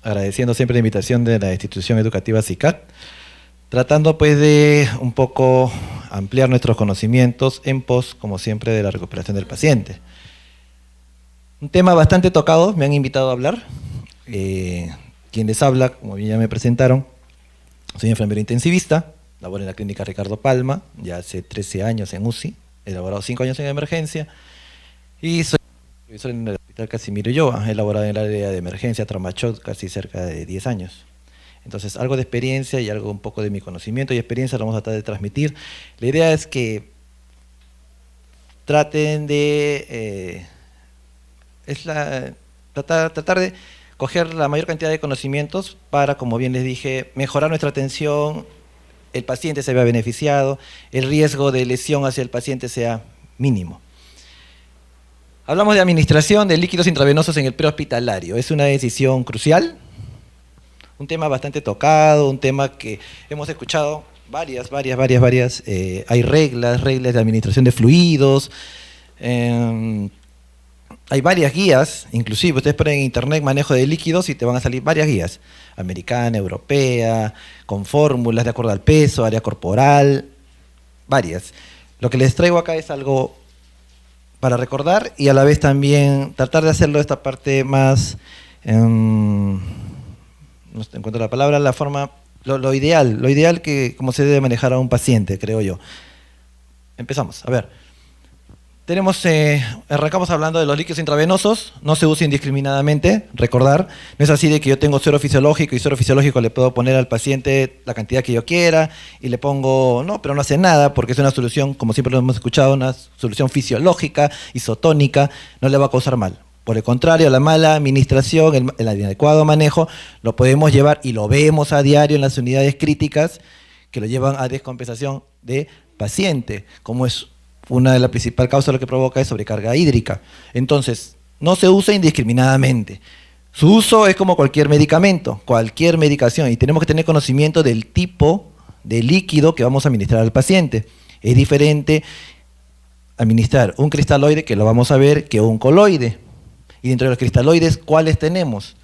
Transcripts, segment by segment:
agradeciendo siempre la invitación de la institución educativa CICAT, tratando pues de un poco ampliar nuestros conocimientos en pos, como siempre, de la recuperación del paciente. Un tema bastante tocado, me han invitado a hablar. Quien les habla, como bien ya me presentaron, soy enfermero intensivista, laboro en la clínica Ricardo Palma, ya hace 13 años en UCI, he laborado 5 años en emergencia, y soy profesor en el Hospital Casimiro Ulloa, he laborado en el área de emergencia, trauma-shock, casi cerca de 10 años. Entonces, algo de experiencia y algo un poco de mi conocimiento y experiencia lo vamos a tratar de transmitir. La idea es que traten de tratar de coger la mayor cantidad de conocimientos para, como bien les dije, mejorar nuestra atención, el paciente se vea beneficiado, el riesgo de lesión hacia el paciente sea mínimo. Hablamos de administración de líquidos intravenosos en el prehospitalario. Es una decisión crucial, un tema bastante tocado, un tema que hemos escuchado varias. Hay reglas de administración de fluidos, hay varias guías, inclusive ustedes ponen en internet manejo de líquidos y te van a salir varias guías, americana, europea, con fórmulas de acuerdo al peso, área corporal, varias. Lo que les traigo acá es algo para recordar y a la vez también tratar de hacerlo de esta parte más, no encuentro la palabra, la forma, lo ideal que como se debe manejar a un paciente, creo yo. Empezamos, a ver. Arrancamos hablando de los líquidos intravenosos, no se usa indiscriminadamente, recordar, no es así de que yo tengo suero fisiológico y suero fisiológico le puedo poner al paciente la cantidad que yo quiera y le pongo, no, pero no hace nada porque es una solución, como siempre lo hemos escuchado, una solución fisiológica, isotónica, no le va a causar mal. Por el contrario, la mala administración, el inadecuado manejo, lo podemos llevar y lo vemos a diario en las unidades críticas que lo llevan a descompensación de paciente, como es una de las principales causas lo que provoca es sobrecarga hídrica. Entonces, no se usa indiscriminadamente. Su uso es como cualquier medicamento, cualquier medicación, y tenemos que tener conocimiento del tipo de líquido que vamos a administrar al paciente. Es diferente administrar un cristaloide, que lo vamos a ver, que un coloide. Y dentro de los cristaloides, ¿cuáles tenemos?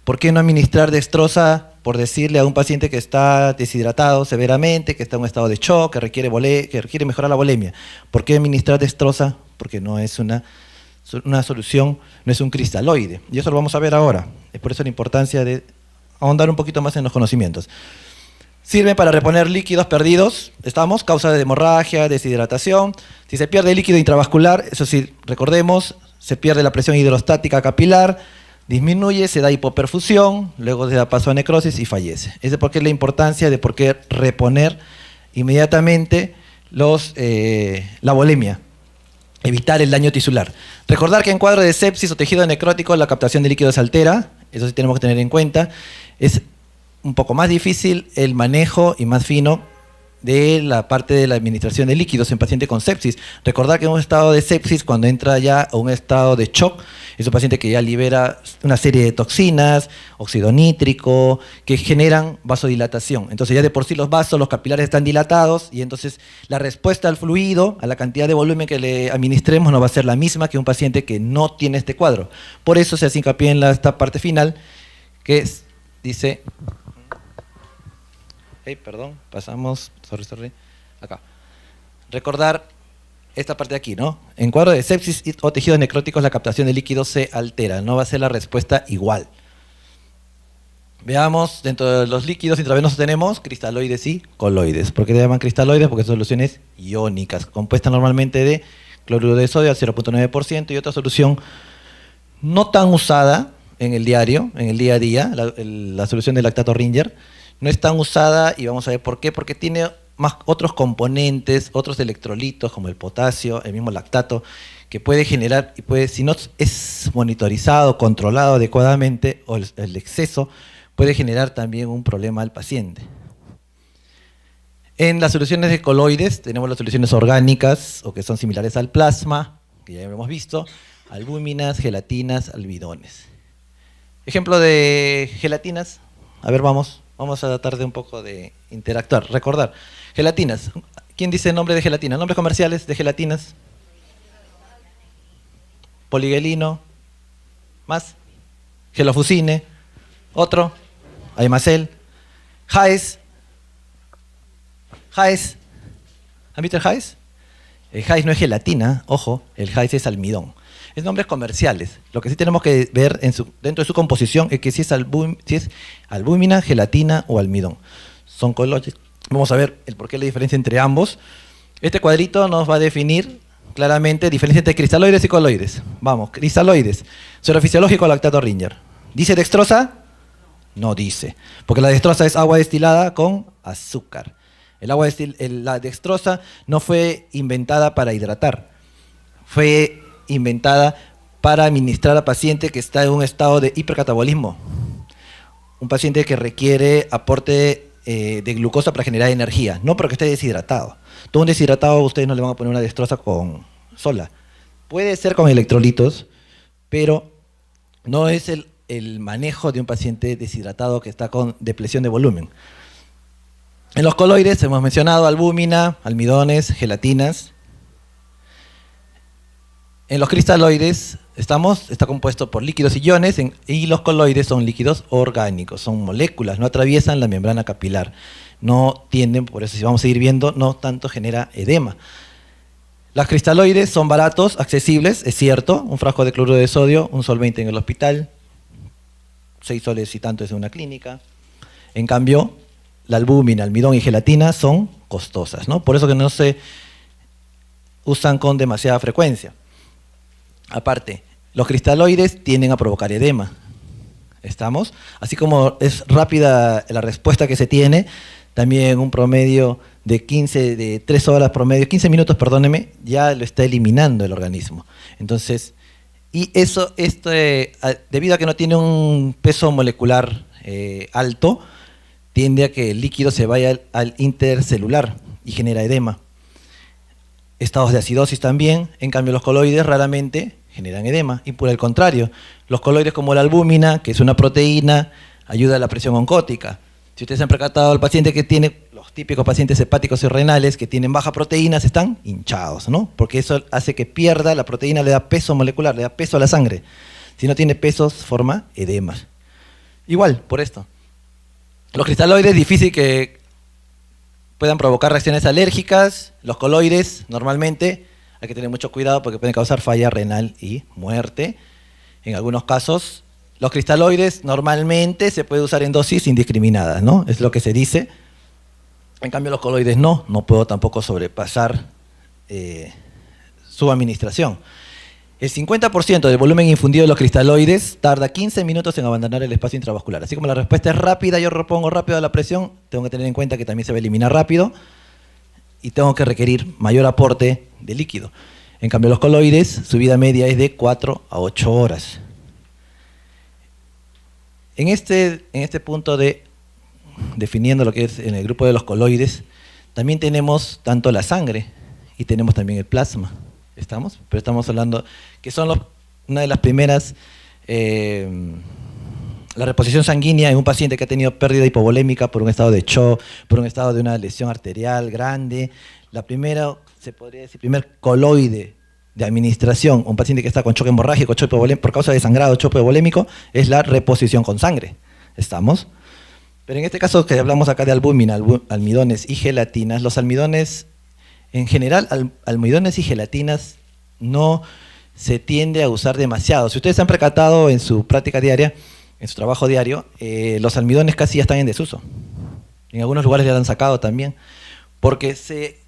¿Por qué no administrar dextrosa, por decirle a un paciente que está deshidratado severamente, que está en un estado de shock, que requiere mejorar la volemia? ¿Por qué administrar dextrosa? Porque no es una solución, no es un cristaloide. Y eso lo vamos a ver ahora. Es por eso la importancia de ahondar un poquito más en los conocimientos. Sirve para reponer líquidos perdidos, causa de hemorragia, deshidratación. Si se pierde líquido intravascular, eso sí, recordemos, se pierde la presión hidrostática capilar, disminuye, se da hipoperfusión, luego se da paso a necrosis y fallece. Es de por qué la importancia de por qué reponer inmediatamente la volemia, evitar el daño tisular. Recordar que en cuadro de sepsis o tejido necrótico la captación de líquidos se altera, eso sí tenemos que tener en cuenta. Es un poco más difícil el manejo y más fino de la parte de la administración de líquidos en paciente con sepsis. Recordar que en un estado de sepsis, cuando entra ya a un estado de shock, es un paciente que ya libera una serie de toxinas, óxido nítrico, que generan vasodilatación. Entonces ya de por sí los vasos, los capilares están dilatados y entonces la respuesta al fluido, a la cantidad de volumen que le administremos no va a ser la misma que un paciente que no tiene este cuadro. Por eso se hace hincapié en esta parte final que dice... pasamos, acá. Recordar esta parte de aquí, ¿no? En cuadro de sepsis o tejidos necróticos la captación de líquidos se altera, no va a ser la respuesta igual. Veamos, dentro de los líquidos intravenosos tenemos cristaloides y coloides. ¿Por qué se llaman cristaloides? Porque son soluciones iónicas, compuestas normalmente de cloruro de sodio al 0.9% y otra solución no tan usada en el día a día, la solución de lactato Ringer, no es tan usada y vamos a ver por qué, porque tiene más otros componentes, otros electrolitos como el potasio, el mismo lactato, que puede generar, y puede, si no es monitorizado, controlado adecuadamente, o el exceso, puede generar también un problema al paciente. En las soluciones de coloides tenemos las soluciones orgánicas, o que son similares al plasma, que ya hemos visto, albúminas, gelatinas, almidones. Ejemplo de gelatinas, a ver, vamos a tratar de un poco de interactuar, recordar. Gelatinas, ¿quién dice el nombre de gelatina? ¿Nombres comerciales de gelatinas? Poligelino, ¿más? Gelofusine, Otro, Aimacel. Jaez. Jaez. ¿Han visto el Jaez? El Jaez no es gelatina, ojo, el Jaez es almidón. Es nombres comerciales. Lo que sí tenemos que ver dentro de su composición es que si es albúmina, gelatina o almidón. Son colores. Vamos a ver el porqué la diferencia entre ambos. Este cuadrito nos va a definir claramente diferencia entre cristaloides y coloides. Vamos, cristaloides. Suero fisiológico, lactato Ringer. ¿Dice dextrosa? No dice. Porque la dextrosa es agua destilada con azúcar. La dextrosa no fue inventada para hidratar. Fue inventada para administrar a paciente que está en un estado de hipercatabolismo. Un paciente que requiere aporte de glucosa para generar energía, no porque esté deshidratado. Todo un deshidratado ustedes no le van a poner una dextrosa sola. Puede ser con electrolitos, pero no es el manejo de un paciente deshidratado que está con depresión de volumen. En los coloides hemos mencionado albúmina, almidones, gelatinas. En los cristaloides está compuesto por líquidos y iones y los coloides son líquidos orgánicos, son moléculas, no atraviesan la membrana capilar, no tienden, por eso si vamos a seguir viendo, no tanto genera edema. Las cristaloides son baratos, accesibles, es cierto, un frasco de cloruro de sodio, un sol 20 en el hospital, 6 soles y tanto es en una clínica. En cambio, la albúmina, almidón y gelatina son costosas, ¿no? Por eso que no se usan con demasiada frecuencia. Aparte, los cristaloides tienden a provocar edema. ¿Estamos? Así como es rápida la respuesta que se tiene, también un promedio de 3 horas promedio, 15 minutos, perdóneme, ya lo está eliminando el organismo. Entonces, y eso, debido a que no tiene un peso molecular alto, tiende a que el líquido se vaya al intercelular y genera edema. Estados de acidosis también, en cambio los coloides raramente generan edema, y por el contrario, los coloides como la albúmina, que es una proteína, ayuda a la presión oncótica. Si ustedes han percatado al paciente que tiene, los típicos pacientes hepáticos y renales que tienen baja proteína, están hinchados, ¿no? Porque eso hace que pierda, la proteína le da peso molecular, le da peso a la sangre. Si no tiene peso, forma edema. Igual, por esto. Los cristaloides, difícil que puedan provocar reacciones alérgicas. Los coloides, normalmente, hay que tener mucho cuidado porque pueden causar falla renal y muerte. En algunos casos, los cristaloides normalmente se puede usar en dosis indiscriminadas, ¿no? Es lo que se dice. En cambio, los coloides no puedo tampoco sobrepasar su administración. El 50% del volumen infundido de los cristaloides tarda 15 minutos en abandonar el espacio intravascular. Así como la respuesta es rápida, yo repongo rápido la presión, tengo que tener en cuenta que también se va a eliminar rápido y tengo que requerir mayor aporte de líquido. En cambio, los coloides, su vida media es de 4 a 8 horas. En este punto de definiendo lo que es en el grupo de los coloides, también tenemos tanto la sangre y tenemos también el plasma. ¿Estamos? Pero estamos hablando que son una de las primeras, la reposición sanguínea en un paciente que ha tenido pérdida hipovolémica por un estado de shock, por un estado de una lesión arterial grande. La primera, se podría decir, primer coloide de administración, un paciente que está con choque hemorrágico, choque hipovolémico, por causa de sangrado, choque hipovolémico, es la reposición con sangre. ¿Estamos? Pero en este caso que hablamos acá de albúmina, almidones y gelatinas, los almidones, en general, almidones y gelatinas no se tiende a usar demasiado. Si ustedes se han percatado en su práctica diaria, en su trabajo diario, los almidones casi ya están en desuso. En algunos lugares ya lo han sacado también, porque se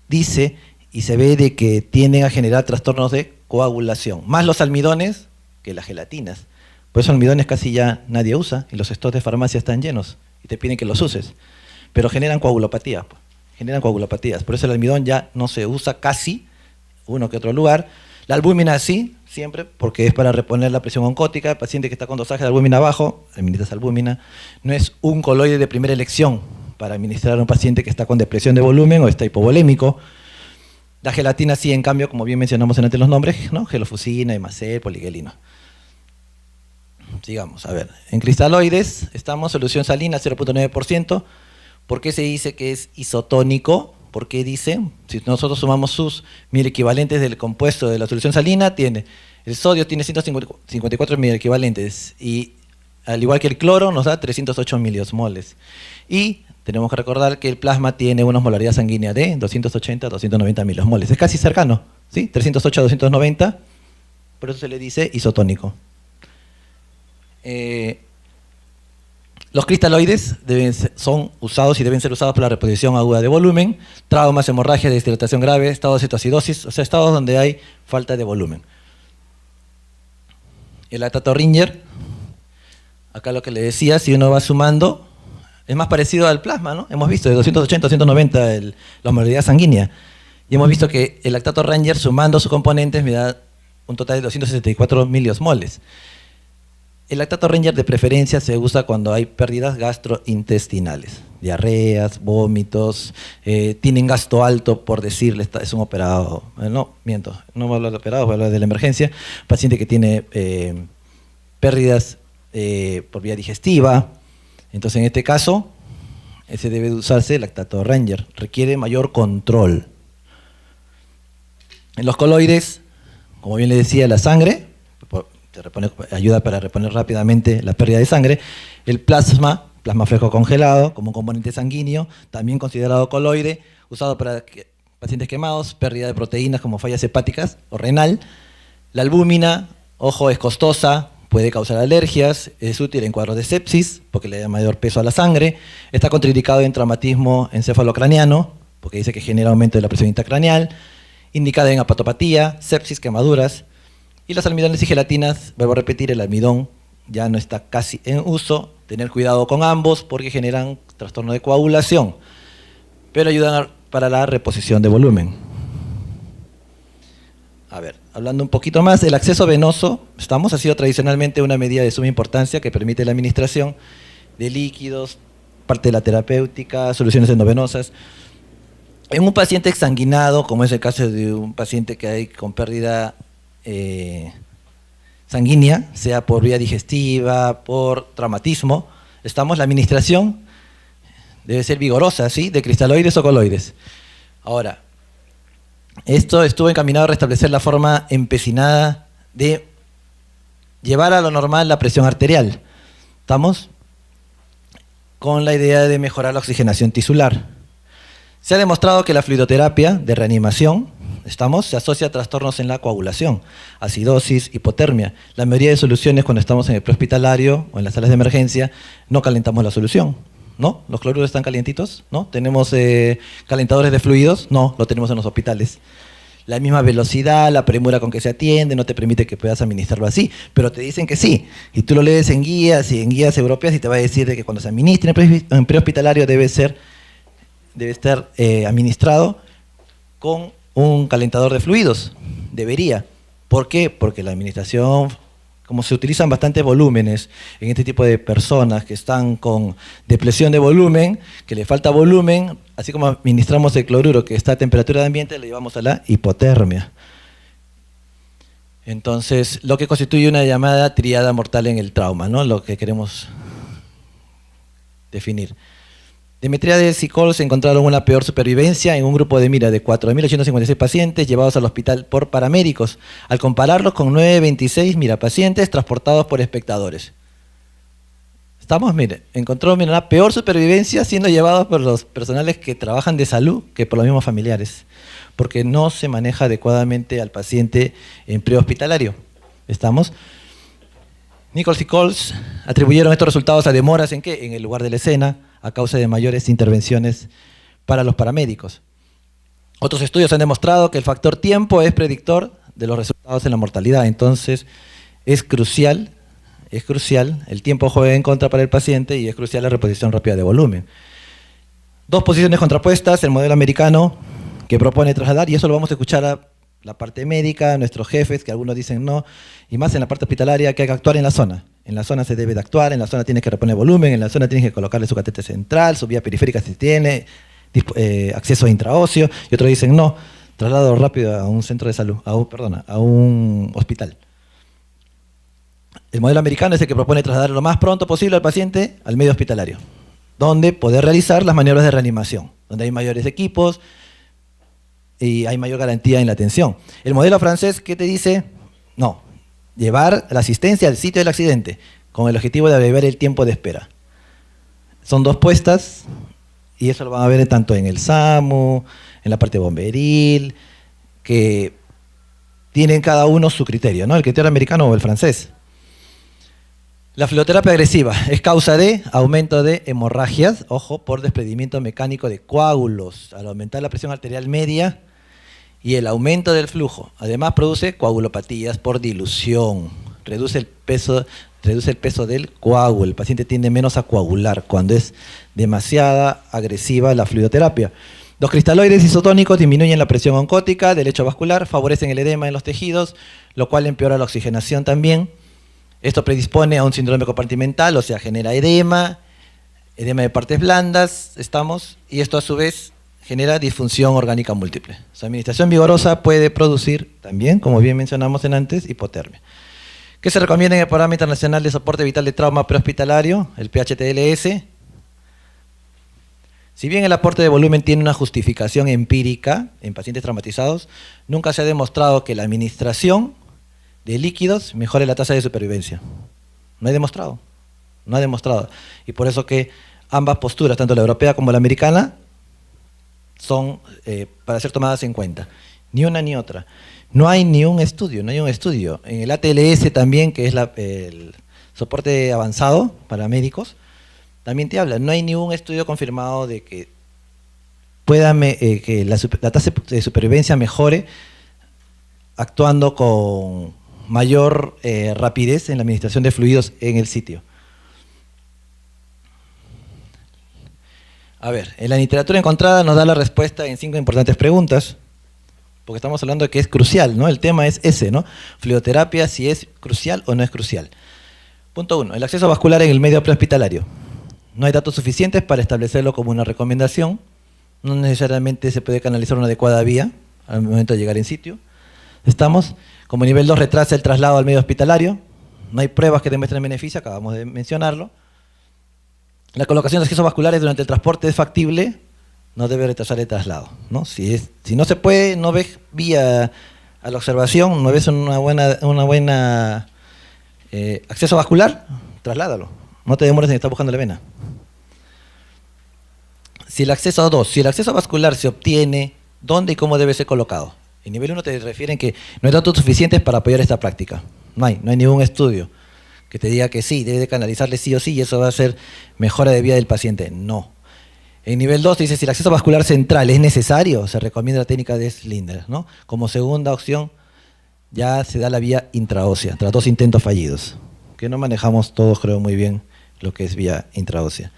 dice y se ve de que tienden a generar trastornos de coagulación, más los almidones que las gelatinas. Por eso almidones casi ya nadie usa y los stocks de farmacia están llenos y te piden que los uses, pero generan coagulopatía. Generan coagulopatías, por eso el almidón ya no se usa casi, uno que otro lugar. La albúmina sí, siempre, porque es para reponer la presión oncótica. El paciente que está con dosaje de albúmina bajo, administras albúmina, no es un coloide de primera elección para administrar a un paciente que está con depresión de volumen o está hipovolémico. La gelatina sí, en cambio, como bien mencionamos antes los nombres, ¿no? Gelofusina, Aimacel, poligelino. Sigamos, a ver. En cristaloides estamos, solución salina 0.9%. ¿Por qué se dice que es isotónico? ¿Por qué dice? Si nosotros sumamos sus equivalentes del compuesto de la solución salina, el sodio tiene 154 equivalentes y al igual que el cloro, nos da 308 miliosmoles. Y tenemos que recordar que el plasma tiene una molaridad sanguínea de 280 a 290 miliosmoles. Es casi cercano, ¿sí? 308 a 290, por eso se le dice isotónico. Los cristaloides son usados y deben ser usados para la reposición aguda de volumen, traumas, hemorragia, deshidratación grave, estados de cetoacidosis, o sea, estados donde hay falta de volumen. El lactato Ringer, acá lo que le decía, si uno va sumando, es más parecido al plasma, ¿no? Hemos visto de 280 a 190 la osmolaridad sanguínea. Y hemos visto que el lactato Ranger, sumando sus componentes, me da un total de 264 miliosmoles. El lactato Ranger de preferencia se usa cuando hay pérdidas gastrointestinales, diarreas, vómitos, tienen gasto alto, por decirle, es un operado, no, miento, no voy a hablar de operados, voy a hablar de la emergencia, paciente que tiene pérdidas por vía digestiva. Entonces, en este caso, ese debe de usarse el lactato Ranger, requiere mayor control. En los coloides, como bien le decía, la sangre ayuda para reponer rápidamente la pérdida de sangre. El plasma fresco congelado, como un componente sanguíneo, también considerado coloide, usado para pacientes quemados, pérdida de proteínas como fallas hepáticas o renal. La albúmina, ojo, es costosa, puede causar alergias, es útil en cuadros de sepsis, porque le da mayor peso a la sangre. Está contraindicado en traumatismo encefalocraniano, porque dice que genera aumento de la presión intracraneal. Indicada en hepatopatía, sepsis, quemaduras. Y los almidones y gelatinas, vuelvo a repetir, el almidón ya no está casi en uso. Tener cuidado con ambos porque generan trastorno de coagulación, pero ayudan para la reposición de volumen. A ver, hablando un poquito más, el acceso venoso, ha sido tradicionalmente una medida de suma importancia que permite la administración de líquidos, parte de la terapéutica, soluciones endovenosas. En un paciente exsanguinado, como es el caso de un paciente que hay con pérdida sanguínea, sea por vía digestiva, por traumatismo, la administración debe ser vigorosa, ¿sí? De cristaloides o coloides. Ahora, esto estuvo encaminado a restablecer la forma empecinada de llevar a lo normal la presión arterial. ¿Estamos? Con la idea de mejorar la oxigenación tisular. Se ha demostrado que la fluidoterapia de reanimación, se asocia a trastornos en la coagulación, acidosis, hipotermia. La mayoría de soluciones cuando estamos en el prehospitalario o en las salas de emergencia no calentamos la solución, ¿no? ¿Los cloruros están calientitos? ¿No? ¿Tenemos calentadores de fluidos? No, lo tenemos en los hospitales. La misma velocidad, la premura con que se atiende no te permite que puedas administrarlo así, pero te dicen que sí. Y tú lo lees en guías y en guías europeas y te va a decir de que cuando se administre en prehospitalario debe estar administrado con un calentador de fluidos. Debería. ¿Por qué? Porque la administración, como se utilizan bastantes volúmenes en este tipo de personas que están con depresión de volumen, que le falta volumen, así como administramos el cloruro que está a temperatura de ambiente, le llevamos a la hipotermia. Entonces, lo que constituye una llamada triada mortal en el trauma, ¿no? Lo que queremos definir. Demetriades y Coles encontraron una peor supervivencia en un grupo de 4.856 pacientes llevados al hospital por paramédicos, al compararlos con 926 pacientes transportados por espectadores. Encontró una peor supervivencia siendo llevados por los personales que trabajan de salud que por los mismos familiares, porque no se maneja adecuadamente al paciente en prehospitalario. Nichols y Coles atribuyeron estos resultados a demoras ¿en qué? En el lugar de la escena, a causa de mayores intervenciones para los paramédicos. Otros estudios han demostrado que el factor tiempo es predictor de los resultados en la mortalidad, entonces es crucial, el tiempo juega en contra para el paciente y es crucial la reposición rápida de volumen. Dos posiciones contrapuestas, el modelo americano que propone trasladar, y eso lo vamos a escuchar a la parte médica, nuestros jefes, que algunos dicen no, y más en la parte hospitalaria, que hay que actuar en la zona. En la zona se debe de actuar, en la zona tienes que reponer volumen, en la zona tienes que colocarle su catéter central, su vía periférica si tiene, acceso a intraóseo, y otros dicen no, traslado rápido a un centro de salud, a un hospital. El modelo americano es el que propone trasladar lo más pronto posible al paciente al medio hospitalario, donde poder realizar las maniobras de reanimación, donde hay mayores equipos y hay mayor garantía en la atención. El modelo francés, ¿qué te dice? No, llevar la asistencia al sitio del accidente, con el objetivo de abreviar el tiempo de espera. Son 2 puestas, y eso lo van a ver tanto en el SAMU, en la parte bomberil, que tienen cada uno su criterio, ¿no? El criterio americano o el francés. La fluidoterapia agresiva es causa de aumento de hemorragias, ojo, por desprendimiento mecánico de coágulos, al aumentar la presión arterial media y el aumento del flujo. Además produce coagulopatías por dilución, reduce el peso del coágulo. El paciente tiende menos a coagular cuando es demasiada agresiva la fluidoterapia. Los cristaloides isotónicos disminuyen la presión oncótica del lecho vascular, favorecen el edema en los tejidos, lo cual empeora la oxigenación también. Esto predispone a un síndrome compartimental, o sea, genera edema de partes blandas, y esto a su vez genera disfunción orgánica múltiple. Su administración vigorosa puede producir también, como bien mencionamos en antes, hipotermia. ¿Qué se recomienda en el Programa Internacional de Soporte Vital de Trauma Prehospitalario, el PHTLS? Si bien el aporte de volumen tiene una justificación empírica en pacientes traumatizados, nunca se ha demostrado que la administración de líquidos mejore la tasa de supervivencia. No ha demostrado. Y por eso que ambas posturas, tanto la europea como la americana, son para ser tomadas en cuenta. Ni una ni otra. No hay un estudio. En el ATLS también, que es el soporte avanzado para médicos, también te habla. No hay ningún estudio confirmado de que que la tasa de supervivencia mejore actuando con mayor rapidez en la administración de fluidos en el sitio. A ver, en la literatura encontrada nos da la respuesta en 5 importantes preguntas, porque estamos hablando de que es crucial, ¿no? El tema es ese, ¿no? Fluidoterapia, si es crucial o no es crucial. Punto 1, el acceso vascular en el medio prehospitalario. No hay datos suficientes para establecerlo como una recomendación. No necesariamente se puede canalizar una adecuada vía al momento de llegar en sitio. Como nivel 2 retrasa el traslado al medio hospitalario. No hay pruebas que demuestren beneficio, acabamos de mencionarlo. La colocación de accesos vasculares durante el transporte es factible, no debe retrasar el traslado, ¿no? Si no se puede, no ves vía a la observación, no ves una buena acceso vascular, trasládalo. No te demores en estar buscando la vena. Si el acceso vascular se obtiene, ¿dónde y cómo debe ser colocado? En nivel 1 te refieren que no hay datos suficientes para apoyar esta práctica. No hay ningún estudio que te diga que sí, debe de canalizarle sí o sí y eso va a ser mejora de vida del paciente. No. En nivel 2 te dice si el acceso vascular central es necesario, se recomienda la técnica de Slinders, ¿no? Como segunda opción ya se da la vía intraósea, tras 2 intentos fallidos, que no manejamos todos, creo, muy bien lo que es vía intraósea.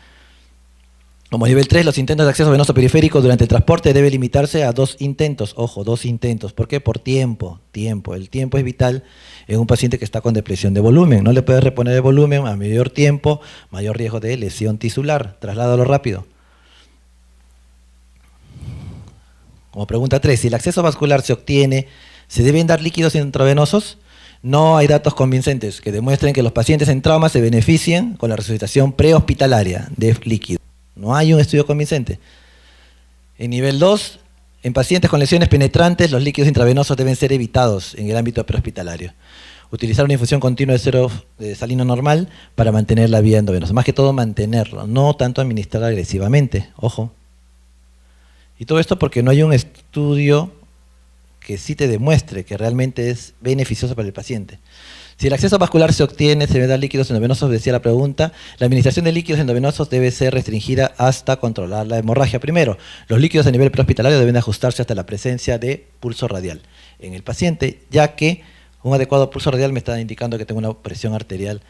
Como nivel 3, los intentos de acceso venoso periférico durante el transporte debe limitarse a 2 intentos. Ojo, 2 intentos. ¿Por qué? Por tiempo. El tiempo es vital en un paciente que está con depresión de volumen. No le puedes reponer el volumen a mayor tiempo, mayor riesgo de lesión tisular. Trasládalo rápido. Como pregunta 3, si el acceso vascular se obtiene, ¿se deben dar líquidos intravenosos? No hay datos convincentes que demuestren que los pacientes en trauma se beneficien con la resucitación prehospitalaria de líquido. No hay un estudio convincente. En nivel 2, en pacientes con lesiones penetrantes, los líquidos intravenosos deben ser evitados en el ámbito prehospitalario. Utilizar una infusión continua de suero salino normal para mantener la vía endovenosa. Más que todo mantenerlo, no tanto administrar agresivamente. Ojo. Y todo esto porque no hay un estudio que sí te demuestre que realmente es beneficioso para el paciente. Si el acceso vascular se obtiene, se debe dar líquidos endovenosos, decía la pregunta. La administración de líquidos endovenosos debe ser restringida hasta controlar la hemorragia. Primero, los líquidos a nivel prehospitalario deben ajustarse hasta la presencia de pulso radial en el paciente, ya que un adecuado pulso radial me está indicando que tengo una presión arterial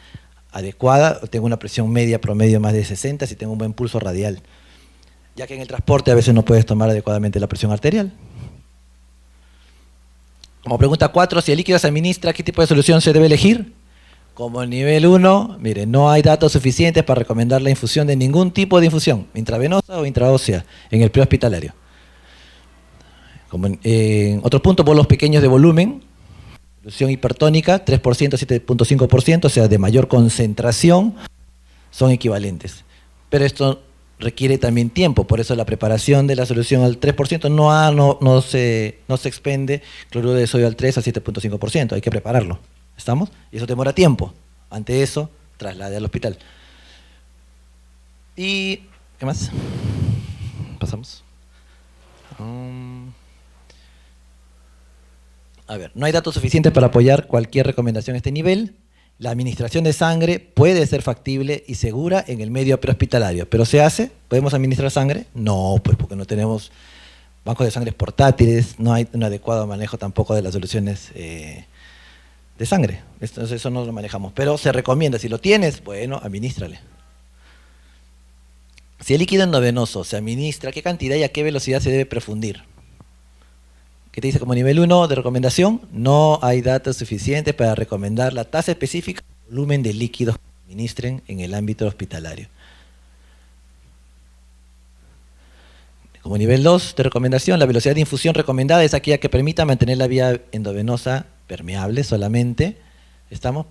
adecuada, o tengo una presión media promedio más de 60 si tengo un buen pulso radial, ya que en el transporte a veces no puedes tomar adecuadamente la presión arterial. Como pregunta 4, si el líquido se administra, ¿qué tipo de solución se debe elegir? Como nivel 1, mire, no hay datos suficientes para recomendar la infusión de ningún tipo de infusión, intravenosa o intraósea, en el prehospitalario. Otro punto, bolos pequeños de volumen, solución hipertónica, 3%, 7.5%, o sea, de mayor concentración, son equivalentes. Pero esto requiere también tiempo, por eso la preparación de la solución al 3% no se expende cloruro de sodio al 3 al 7.5%, hay que prepararlo, ¿estamos? Y eso demora tiempo, ante eso traslade al hospital. ¿Y qué más? Pasamos. A ver, no hay datos suficientes para apoyar cualquier recomendación a este nivel. La administración de sangre puede ser factible y segura en el medio prehospitalario, pero ¿se hace? ¿Podemos administrar sangre? No, pues porque no tenemos bancos de sangre portátiles, no hay un adecuado manejo tampoco de las soluciones de sangre. Entonces eso no lo manejamos, pero se recomienda, si lo tienes, bueno, administrale. Si el líquido endovenoso se administra, ¿qué cantidad y a qué velocidad se debe perfundir? ¿Qué te dice como nivel 1 de recomendación? No hay datos suficientes para recomendar la tasa específica de volumen de líquidos que se administren en el ámbito hospitalario. Como nivel 2 de recomendación, la velocidad de infusión recomendada es aquella que permita mantener la vía endovenosa permeable solamente. ¿Estamos?